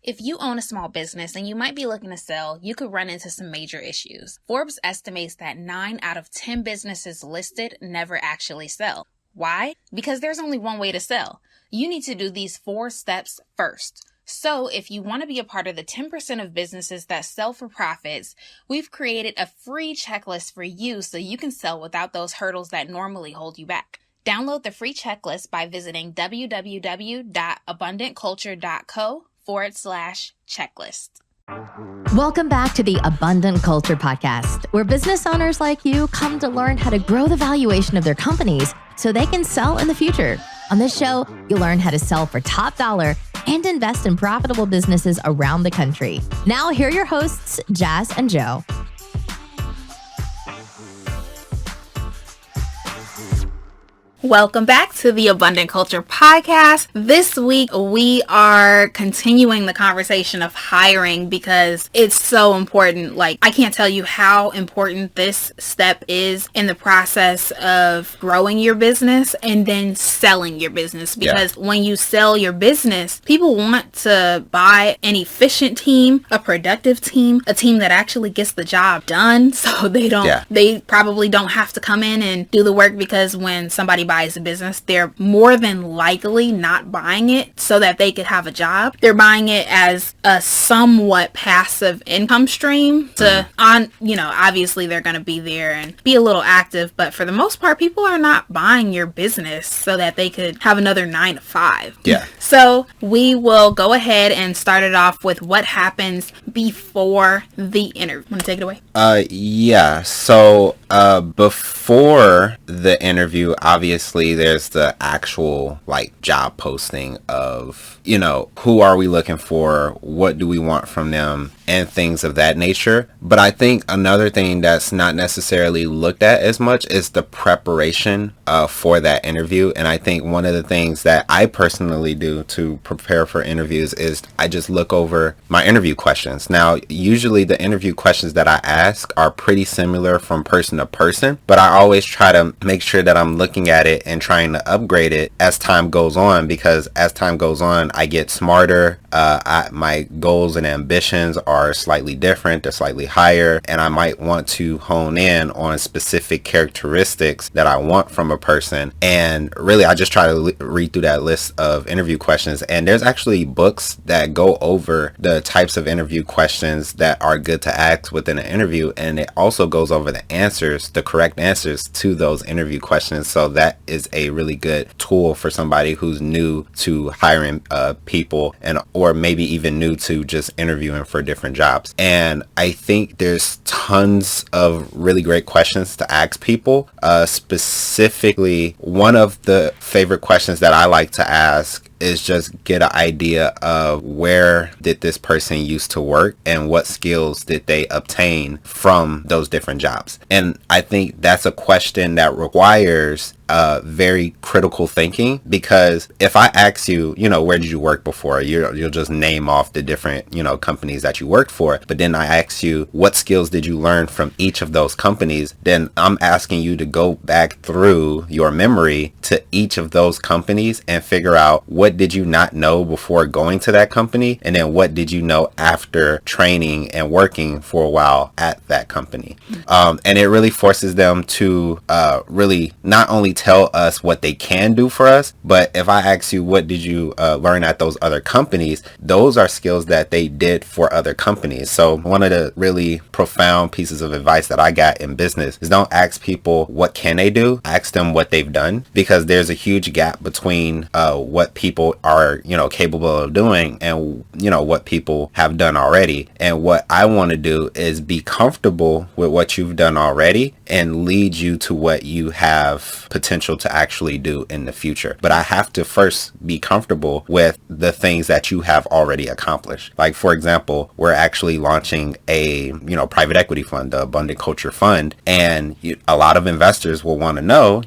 If you own a small business and you might be looking to sell, you could run into some major issues. Forbes estimates that 9 out of 10 businesses listed never actually sell. Why? Because there's only one way to sell. You need to do these 4 steps first. So if you want to be a part of the 10% of businesses that sell for profits, we've created a free checklist for you so you can sell without those hurdles that normally hold you back. Download the free checklist by visiting www.abundantculture.co/checklist. Welcome back to the Abundant Culture Podcast, where business owners like you come to learn how to grow the valuation of their companies so they can sell in the future. On this show, you'll learn how to sell for top dollar and invest in profitable businesses around the country. Now, here are your hosts, Jazz and Joe. Welcome back to the Abundant Culture Podcast. This week, we are continuing the conversation of hiring because it's so important. I can't tell you how important this step is in the process of growing your business and then selling your business. Because when you sell your business, people want to buy an efficient team, a productive team, a team that actually gets the job done. So they probably don't have to come in and do the work, because when somebody buys a business, they're more than likely not buying it so that they could have a job. They're buying it as a somewhat passive income stream obviously they're going to be there and be a little active, but for the most part, people are not buying your business so that they could have another 9 to 5. Yeah. So we will go ahead and start it off with what happens before the interview. Want to take it away? So before the interview, obviously there's the actual job posting of, who are we looking for? What do we want from them? And things of that nature. But I think another thing that's not necessarily looked at as much is the preparation for that interview. And I think one of the things that I personally do to prepare for interviews is I just look over my interview questions. Now, usually the interview questions that I ask are pretty similar from person to person, but I always try to make sure that I'm looking at it and trying to upgrade it as time goes on, because as time goes on, I get smarter. My goals and ambitions are slightly different, they're slightly higher, and I might want to hone in on specific characteristics that I want from a person. And really, I just try to read through that list of interview questions. And there's actually books that go over the types of interview questions that are good to ask within an interview, and it also goes over the correct answers to those interview questions. So that is a really good tool for somebody who's new to hiring people, or maybe even new to just interviewing for different jobs. And I think there's tons of really great questions to ask people. Specifically, one of the favorite questions that I like to ask is just get an idea of where did this person used to work and what skills did they obtain from those different jobs. And I think that's a question that requires very critical thinking, because if I ask you, where did you work before, you'll just name off the different, companies that you worked for. But then I ask you, what skills did you learn from each of those companies? Then I'm asking you to go back through your memory to each of those companies and figure out what did you not know before going to that company, and then what did you know after training and working for a while at that company. And it really forces them to really not only tell us what they can do for us, but if I ask you, what did you learn at those other companies, those are skills that they did for other companies. So one of the really profound pieces of advice that I got in business is don't ask people what can they do, ask them what they've done, because there's a huge gap between what people are capable of doing and what people have done already. And what I want to do is be comfortable with what you've done already and lead you to what you have potential to actually do in the future. But I have to first be comfortable with the things that you have already accomplished. Like, for example, we're actually launching a private equity fund, the Abundant Culture Fund, and a lot of investors will want to know,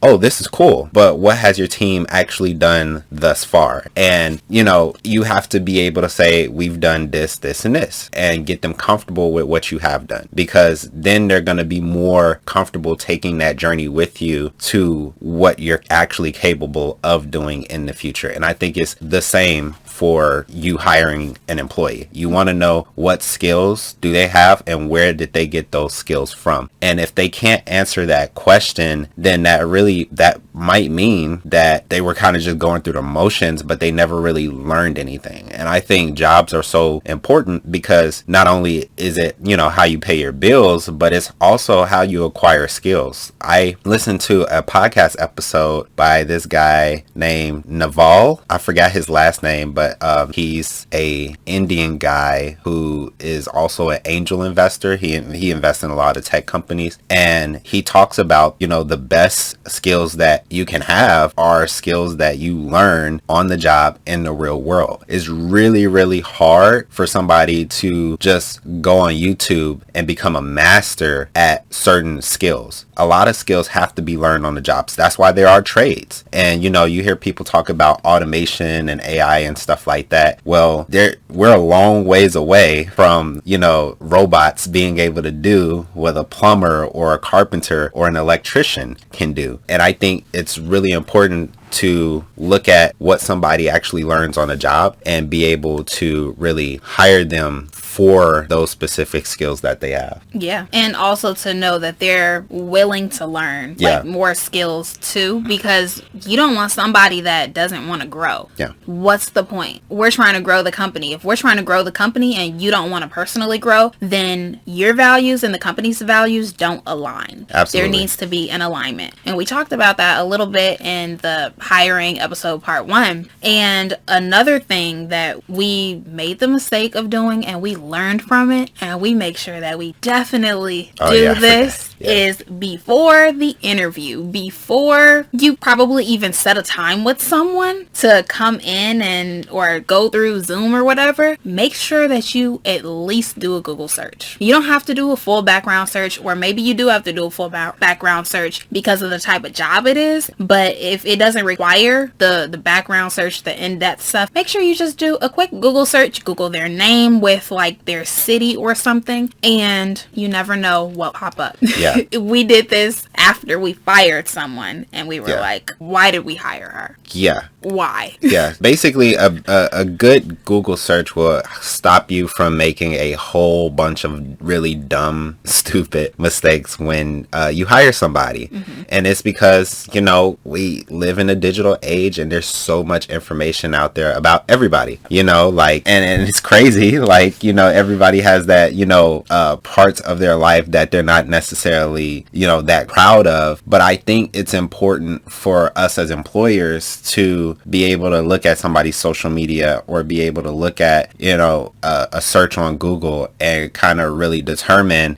oh, this is cool, but what has your team actually done thus far? And you have to be able to say, we've done this, this, and this, and get them comfortable with what you have done, because then they're going to be more comfortable taking that journey with you to what you're actually capable of doing in the future. And I think it's the same before you hiring an employee. You want to know what skills do they have and where did they get those skills from. And if they can't answer that question, then that might mean that they were kind of just going through the motions, but they never really learned anything. And I think jobs are so important because not only is it, how you pay your bills, but it's also how you acquire skills. I listened to a podcast episode by this guy named Naval. I forgot his last name, but he's a Indian guy who is also an angel investor. He invests in a lot of tech companies, and he talks about, the best skills that you can have are skills that you learn on the job in the real world. It's really, really hard for somebody to just go on YouTube and become a master at certain skills. A lot of skills have to be learned on the jobs. That's why there are trades. And, you hear people talk about automation and AI and stuff like that. Well, we're a long ways away from, robots being able to do what a plumber or a carpenter or an electrician can do. And I think it's really important to look at what somebody actually learns on a job and be able to really hire them for those specific skills that they have. Yeah. And also to know that they're willing to learn more skills too, because you don't want somebody that doesn't want to grow. Yeah. What's the point? We're trying to grow the company. If we're trying to grow the company and you don't want to personally grow, then your values and the company's values don't align. Absolutely. There needs to be an alignment. And we talked about that a little bit in the hiring episode part 1. And another thing that we made the mistake of doing and we learned from it, and we make sure that we definitely do this, is before the interview, before you probably even set a time with someone to come in or go through Zoom or whatever, make sure that you at least do a Google search. You don't have to do a full background search, or maybe you do have to do a full background search because of the type of job it is, but if it doesn't require the background search, the in-depth stuff, make sure you just do a quick Google search, Google their name with their city or something, and you never know what pop up. Yeah. We did this after we fired someone, and we were like, why did we hire her? Yeah. Why? Yeah. Basically, a good Google search will stop you from making a whole bunch of really dumb, stupid mistakes when you hire somebody. Mm-hmm. And it's because, we live in a digital age and there's so much information out there about everybody, and it's crazy. Everybody has that, parts of their life that they're not necessarily, that proud of. But I think it's important for us as employers to be able to look at somebody's social media or be able to look at, a search on Google and kind of really determine,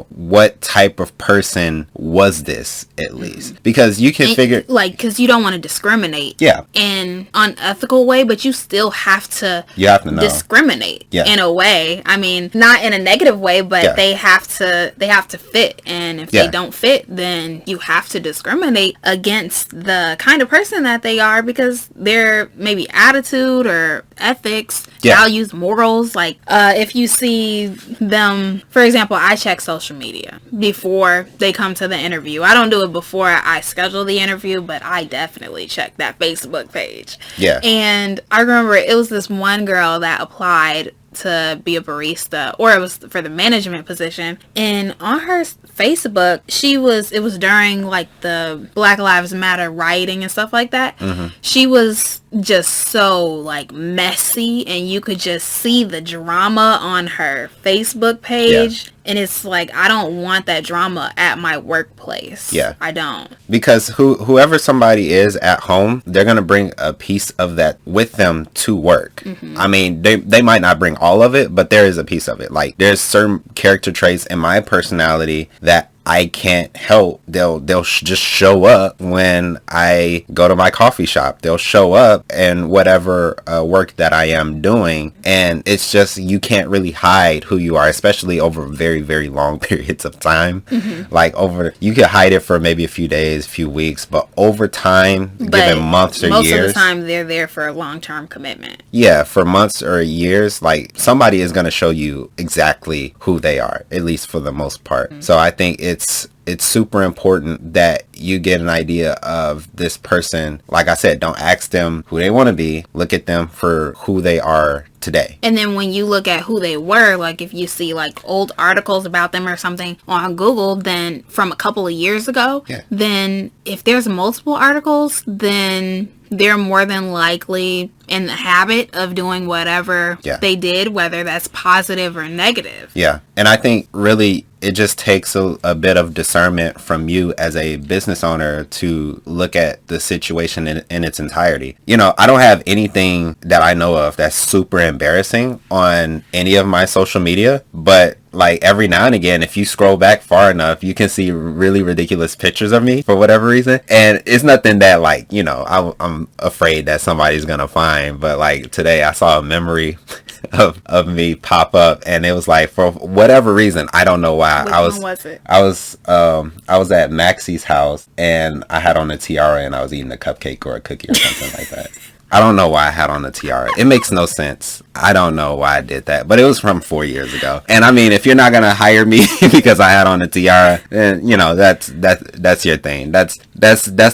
what type of person was this at least, because you can figure because you don't want to discriminate in unethical way, but you still have to know. Discriminate in a way. I mean, not in a negative way, but they have to fit, and if they don't fit, then you have to discriminate against the kind of person that they are because their maybe attitude or ethics, values, morals. If you see them, for example, I check social media before they come to the interview. I don't do it before I schedule the interview, but I definitely check that Facebook page. Yeah. And I remember it was this one girl that applied to be a barista, or it was for the management position, and on her Facebook it was during the Black Lives Matter rioting and stuff like that. Mm-hmm. She was just so messy, and you could just see the drama on her Facebook page. And it's I don't want that drama at my workplace. Yeah. I don't. Because whoever somebody is at home, they're going to bring a piece of that with them to work. Mm-hmm. I mean, they might not bring all of it, but there is a piece of it. There's certain character traits in my personality that I can't help. They'll just show up when I go to my coffee shop. They'll show up in whatever work that I am doing. And it's just, you can't really hide who you are, especially over very, very long periods of time. Mm-hmm. You can hide it for maybe a few days, a few weeks, but over time, given months or years. Most of the time, they're there for a long-term commitment. Yeah, for months or years, somebody is going to show you exactly who they are, at least for the most part. Mm-hmm. So I think it's it's super important that you get an idea of this person. Like I said, don't ask them who they want to be. Look at them for who they are today. And then when you look at who they were, like if you see like old articles about them or something on Google, then from a couple of years ago, then if there's multiple articles, then they're more than likely in the habit of doing whatever they did, whether that's positive or negative. Yeah. And I think really it just takes a bit of discernment from you as a business owner to look at the situation in its entirety. You know, I don't have anything that I know of that's super embarrassing on any of my social media, but like every now and again, if you scroll back far enough, you can see really ridiculous pictures of me for whatever reason. And it's nothing that like, you know, I'm afraid that somebody's going to find. But like today I saw a memory of me pop up, and it was like, for whatever reason, I don't know why. Which one was it? I was at Maxie's house, and I had on a tiara, and I was eating a cupcake or a cookie or something like that. I don't know why I had on a tiara. It makes no sense. I don't know why I did that, but it was from 4 years ago. And I mean, if you're not gonna hire me because I had on a tiara, then you know that's your thing. That's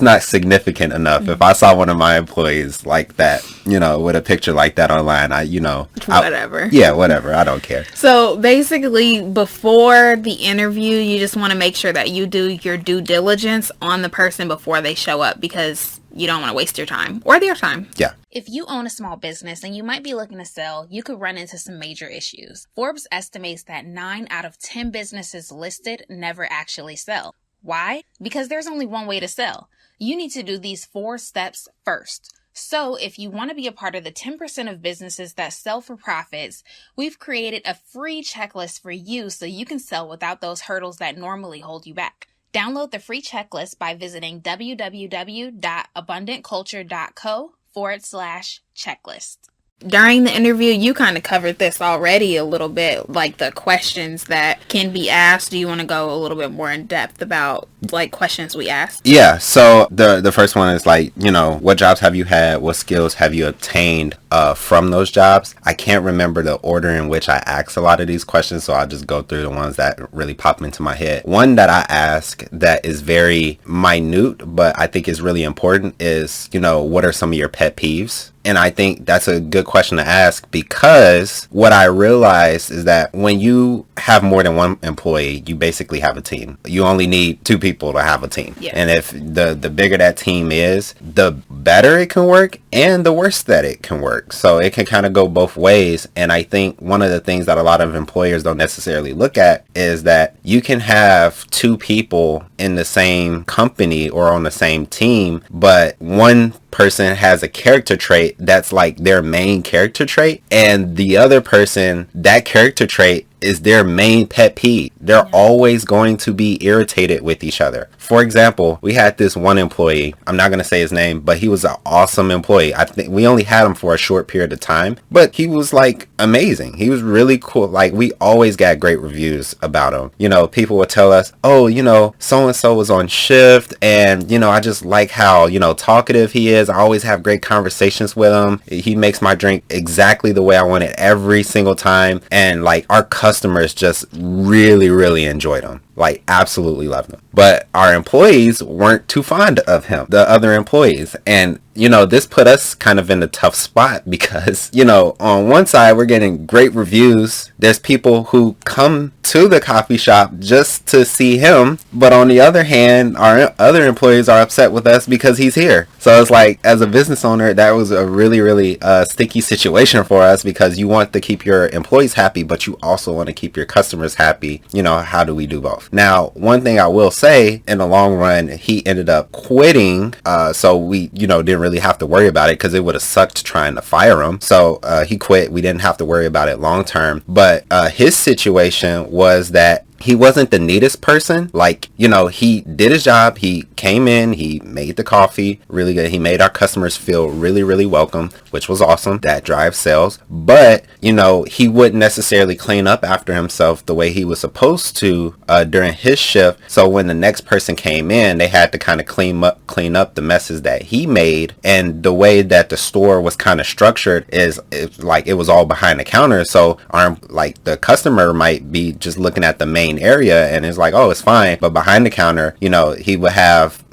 not significant enough. If I saw one of my employees like that, you know, with a picture like that online, whatever. Whatever. I don't care. So basically, before the interview, you just want to make sure that you do your due diligence on the person before they show up, because you don't want to waste your time or their time. Yeah. If you own a small business and you might be looking to sell, you could run into some major issues. Forbes estimates that 9 out of 10 businesses listed never actually sell. Why? Because there's only one way to sell. You need to do these 4 steps first. So if you want to be a part of the 10% of businesses that sell for profits, we've created a free checklist for you so you can sell without those hurdles that normally hold you back. Download the free checklist by visiting www.abundantculture.co/checklist. During the interview, you kind of covered this already a little bit, like the questions that can be asked. Do you want to go a little bit more in depth about like questions we asked? Yeah. So the first one is like, you know, what jobs have you had? What skills have you obtained from those jobs? I can't remember the order in which I asked a lot of these questions, so I'll just go through the ones that really pop into my head. One that I ask that is very minute, but I think is really important is, you know, what are some of your pet peeves? And I think that's a good question to ask, because what I realized is that when you have more than one employee, you basically have a team. You only need 2 people to have a team. Yeah. And if the bigger that team is, the better it can work and the worse that it can work. So it can kind of go both ways. And I think one of the things that a lot of employers don't necessarily look at is that you can have 2 people in the same company or on the same team, but one person has a character trait that's like their main character trait, and the other person, that character trait is their main pet peeve. They're always going to be irritated with each other. For example, we had this one employee, I'm not going to say his name, but he was an awesome employee. I think we only had him for a short period of time, but he was like amazing. He was really cool. Like, we always got great reviews about him. You know, people would tell us, oh, you know, so-and-so was on shift, and, you know, I just like how, you know, talkative he is. I always have great conversations with him. He makes my drink exactly the way I want it every single time. And like, our customers just really enjoyed him. Like, absolutely loved him. But our employees weren't too fond of him, the other employees. And, you know, this put us kind of in a tough spot because, you know, on one side, we're getting great reviews. There's people who come to the coffee shop just to see him. But on the other hand, our other employees are upset with us because he's here. So it's like, as a business owner, that was a really sticky situation for us, because you want to keep your employees happy, but you also want to keep your customers happy. You know, how do we do both? Now, one thing I will say, in the long run, he ended up quitting. So we, you know, didn't really have to worry about it, because it would have sucked trying to fire him. So he quit. We didn't have to worry about it long term. But his situation was that he wasn't the neatest person. Like, you know, he did his job. He came in, he made the coffee really good. He made our customers feel really welcome, which was awesome. That drives sales. But, you know, he wouldn't necessarily clean up after himself the way he was supposed to during his shift. So when the next person came in, they had to kind of clean up the messes that he made. And the way that the store was kind of structured is like it was all behind the counter. So the customer might be just looking at the main main area, and it's like, oh, it's fine. But behind the counter, he would have,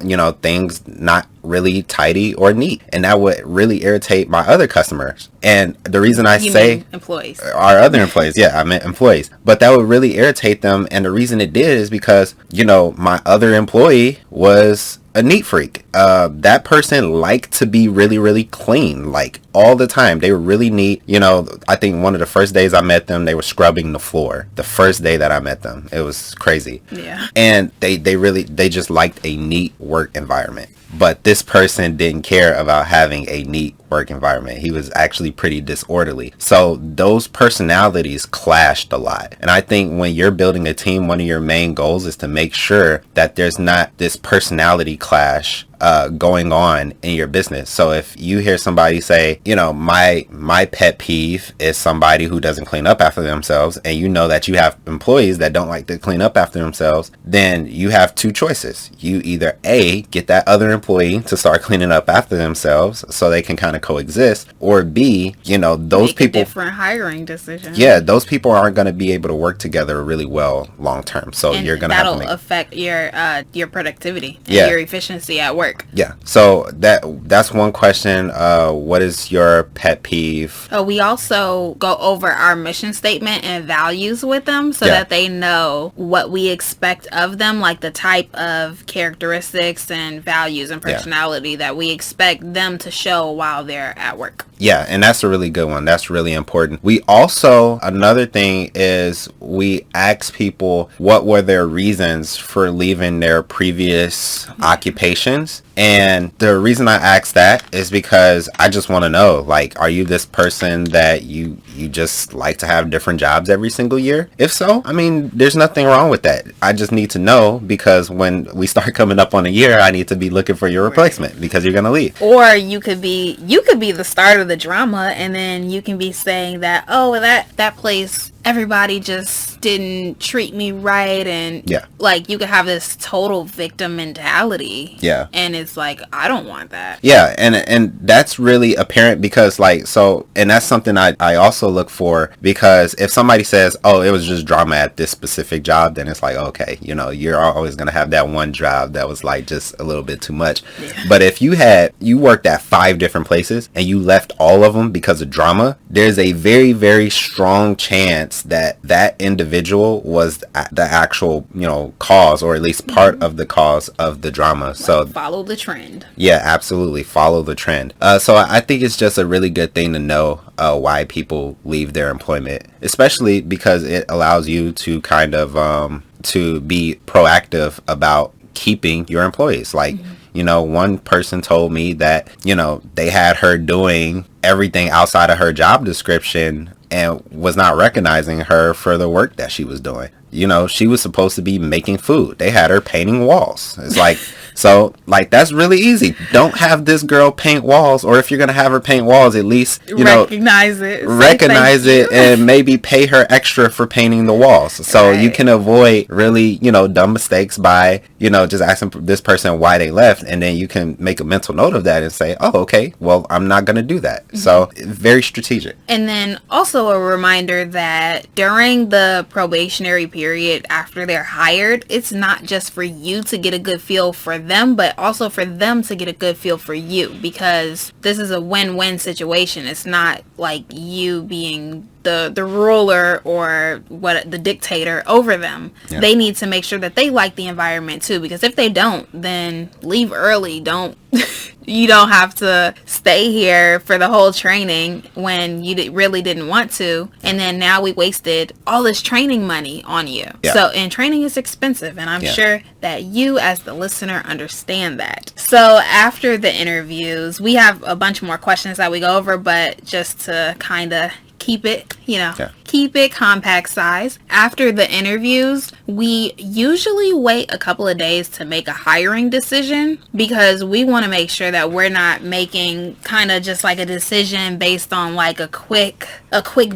things not really tidy or neat, and that would really irritate my other customers. And the reason I say employees, our other employees, I meant employees, but that would really irritate them. And the reason it did is because my other employee was a neat freak. That person liked to be really, really clean, like all the time. They were really neat. I think one of the first days I met them, they were scrubbing the floor. The first day that I met them, it was crazy. Yeah. And they just liked a neat work environment. But this person didn't care about having a neat work environment. He was actually pretty disorderly. So those personalities clashed a lot. And I think when you're building a team, one of your main goals is to make sure that there's not this personality clash going on in your business. So if you hear somebody say, my pet peeve is somebody who doesn't clean up after themselves, and you know that you have employees that don't like to clean up after themselves, then you have two choices. You either A, get that other employee to start cleaning up after themselves so they can kind of coexist, or B, those Make people, a different hiring decision. Yeah, those people aren't going to be able to work together really well long term. So and you're going to have to that'll affect your productivity and Yeah. your efficiency at work. Yeah. So that's one question. What is your pet peeve? We also go over our mission statement and values with them so that they know what we expect of them, like the type of characteristics and values and personality that we expect them to show while they're at work. Yeah, and that's a really good one. That's really important. We also, another thing is we ask people what were their reasons for leaving their previous occupations. And the reason I ask that is because I just want to know, like, are you this person that you just like to have different jobs every single year? If so, I mean, there's nothing wrong with that. I just need to know, because when we start coming up on a year, I need to be looking for your replacement because you're going to leave. Or you could be the start of the drama, and then you can be saying that, oh, that place, everybody just didn't treat me right, and like you could have this total victim mentality. Yeah. And it's like, I don't want that. Yeah, and that's really apparent because and that's something I also look for, because if somebody says, oh, it was just drama at this specific job, then it's like, okay, you're always going to have that one job that was like just a little bit too much. Yeah. But if you worked at 5 different places and you left all of them because of drama, there's a very, very strong chance that individual was the actual, cause, or at least part of the cause of the drama. So follow the trend. Yeah, absolutely. Follow the trend. So I think it's just a really good thing to know why people leave their employment, especially because it allows you to kind of to be proactive about keeping your employees. Like, one person told me that, they had her doing everything outside of her job description and was not recognizing her for the work that she was doing. She was supposed to be making food. They had her painting walls. It's like, so like, that's really easy. Don't have this girl paint walls, or if you're going to have her paint walls, at least, recognize it. Recognize it and maybe pay her extra for painting the walls. So you can avoid really, dumb mistakes by, just asking this person why they left. And then you can make a mental note of that and say, oh, okay, well, I'm not going to do that. Mm-hmm. So very strategic. And then also a reminder that during the probationary period after they're hired, it's not just for you to get a good feel for them, but also for them to get a good feel for you, because this is a win-win situation. It's not like you being the ruler or the dictator over them. Yeah. They need to make sure that they like the environment too, because if they don't, then leave early. You don't have to stay here for the whole training when you really didn't want to, and then now we wasted all this training money on you. Yeah. So, and training is expensive, and I'm sure that you as the listener understand that. So after the interviews, we have a bunch more questions that we go over, but just to kind of keep it, keep it compact size. After the interviews, we usually wait a couple of days to make a hiring decision, because we want to make sure that we're not making kind of just like a decision based on like a quick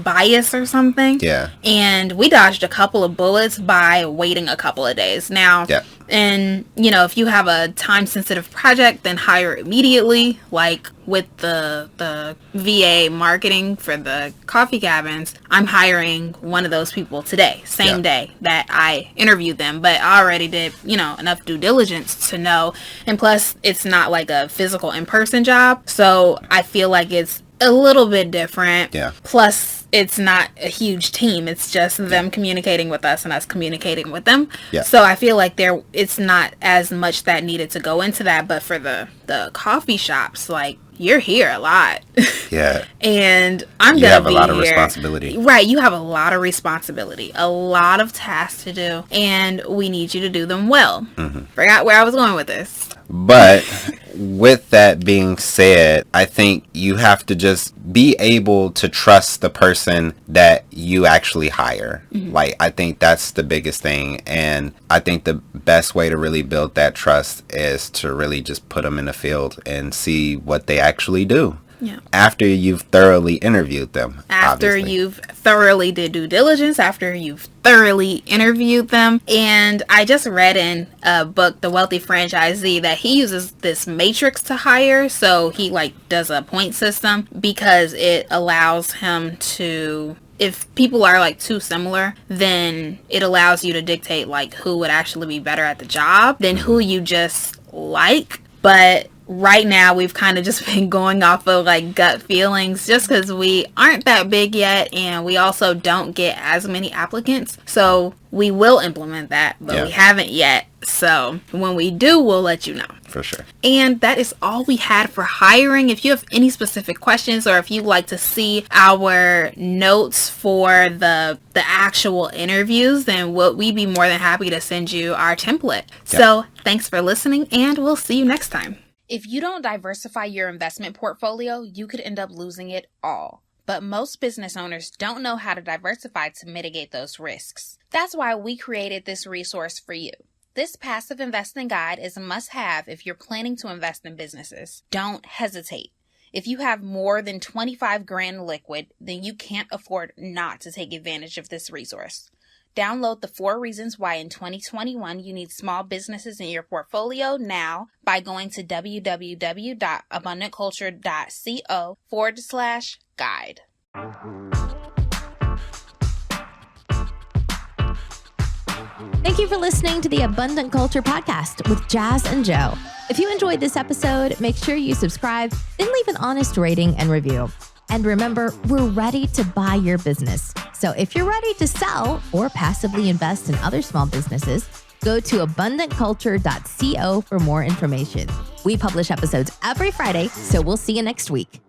bias or something. Yeah. And we dodged a couple of bullets by waiting a couple of days. Now, And, you know, if you have a time sensitive project, then hire immediately. Like with the VA marketing for the coffee cabins, I'm hiring one of those people today, same day that I interviewed them. But I already did, you know, enough due diligence to know. And plus, it's not like a physical in-person job. So I feel like it's a little bit different. Yeah. Plus, it's not a huge team. It's just them communicating with us and us communicating with them. Yeah. So I feel like it's not as much that needed to go into that. But for the coffee shops, like, you're here a lot. Yeah. And I'm you going to have be a lot of here. responsibility. Right. You have a lot of responsibility, a lot of tasks to do, and we need you to do them well. Forgot where I was going with this. But with that being said, I think you have to just be able to trust the person that you actually hire. Like, I think that's the biggest thing. And I think the best way to really build that trust is to really just put them in the field and see what they actually do. Yeah. After you've thoroughly interviewed them. After obviously. you've thoroughly did due diligence, after you've thoroughly interviewed them. And I just read in a book, The Wealthy Franchisee, that he uses this matrix to hire. So he like does a point system because it allows him to, if people are like too similar, then it allows you to dictate like who would actually be better at the job than who you just like. But right now we've kind of just been going off of like gut feelings just because we aren't that big yet, and we also don't get as many applicants. So we will implement that, but we haven't yet. So when we do, we'll let you know. For sure. And that is all we had for hiring. If you have any specific questions, or if you'd like to see our notes for the actual interviews, then we'd be more than happy to send you our template. So thanks for listening, and we'll see you next time. If you don't diversify your investment portfolio, you could end up losing it all. But most business owners don't know how to diversify to mitigate those risks. That's why we created this resource for you. This passive investing guide is a must-have if you're planning to invest in businesses. Don't hesitate. If you have more than 25 grand liquid, then you can't afford not to take advantage of this resource. Download the 4 reasons why in 2021 you need small businesses in your portfolio now by going to www.abundantculture.co/guide. Thank you for listening to the Abundant Culture Podcast with Jazz and Joe. If you enjoyed this episode, make sure you subscribe, then leave an honest rating and review. And remember, we're ready to buy your business. So if you're ready to sell or passively invest in other small businesses, go to abundantculture.co for more information. We publish episodes every Friday, so we'll see you next week.